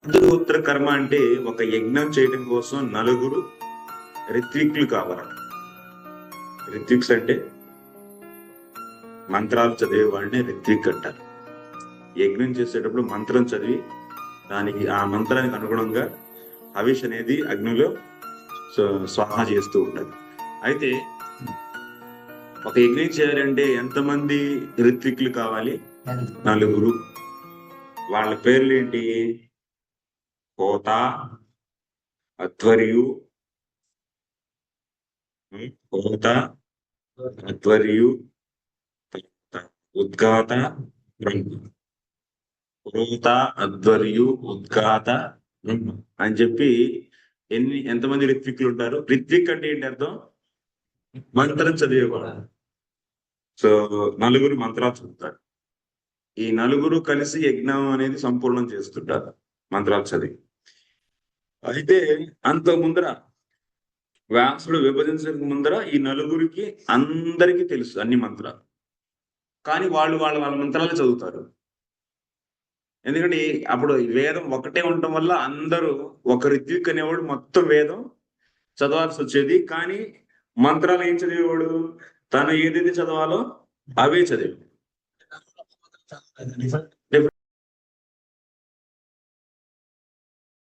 అగ్నిహోత్ర కర్మ అంటే ఒక యజ్ఞం చేయడం కోసం నలుగురు రిత్విక్లు కావాలి. రిత్విక్స్ అంటే మంత్రాలు చదివే వాళ్ళని రిత్విక్ అంటారు. యజ్ఞం చేసేటప్పుడు మంత్రం చదివి దానికి ఆ మంత్రానికి అనుగుణంగా హవిష్ అనేది అగ్నిలో స్వాహ చేస్తూ ఉండాలి. అయితే ఒక యజ్ఞం చేయాలంటే ఎంతమంది రిత్విక్లు కావాలి? నలుగురు. వాళ్ళ పేర్లు ఏంటి? హోత, అధ్వర్యు, హోత, అధ్వర్యు, ఉద్గాత, బ్రహ్మ. హోత, అధ్వర్యు, ఉద్గాత, బ్రహ్మ అని చెప్పి ఎంతమంది రిత్విక్లు ఉంటారు? రిత్విక్ అంటే ఏంటి అర్థం? మంత్రం చదివేవాడు. సో నలుగురు మంత్రాలు చదువుతారు. ఈ నలుగురు కలిసి యజ్ఞం అనేది సంపూర్ణం చేస్తుంటారు మంత్రాలు చదివి. అయితే అంత ముందర వ్యాసుడు విభజించక ముందర ఈ నలుగురికి అందరికీ తెలుసు అన్ని మంత్రాలు, కానీ వాళ్ళు వాళ్ళ వాళ్ళ మంత్రాలు చదువుతారు. ఎందుకంటే అప్పుడు వేదం ఒకటే ఉండటం వల్ల అందరూ ఒక రిత్విక్ అనేవాడు మొత్తం వేదం చదవాల్సి వచ్చేది. కానీ మంత్రాలు ఏం చదివేవాడు? తను ఏదైతే చదవాలో అవే చదివి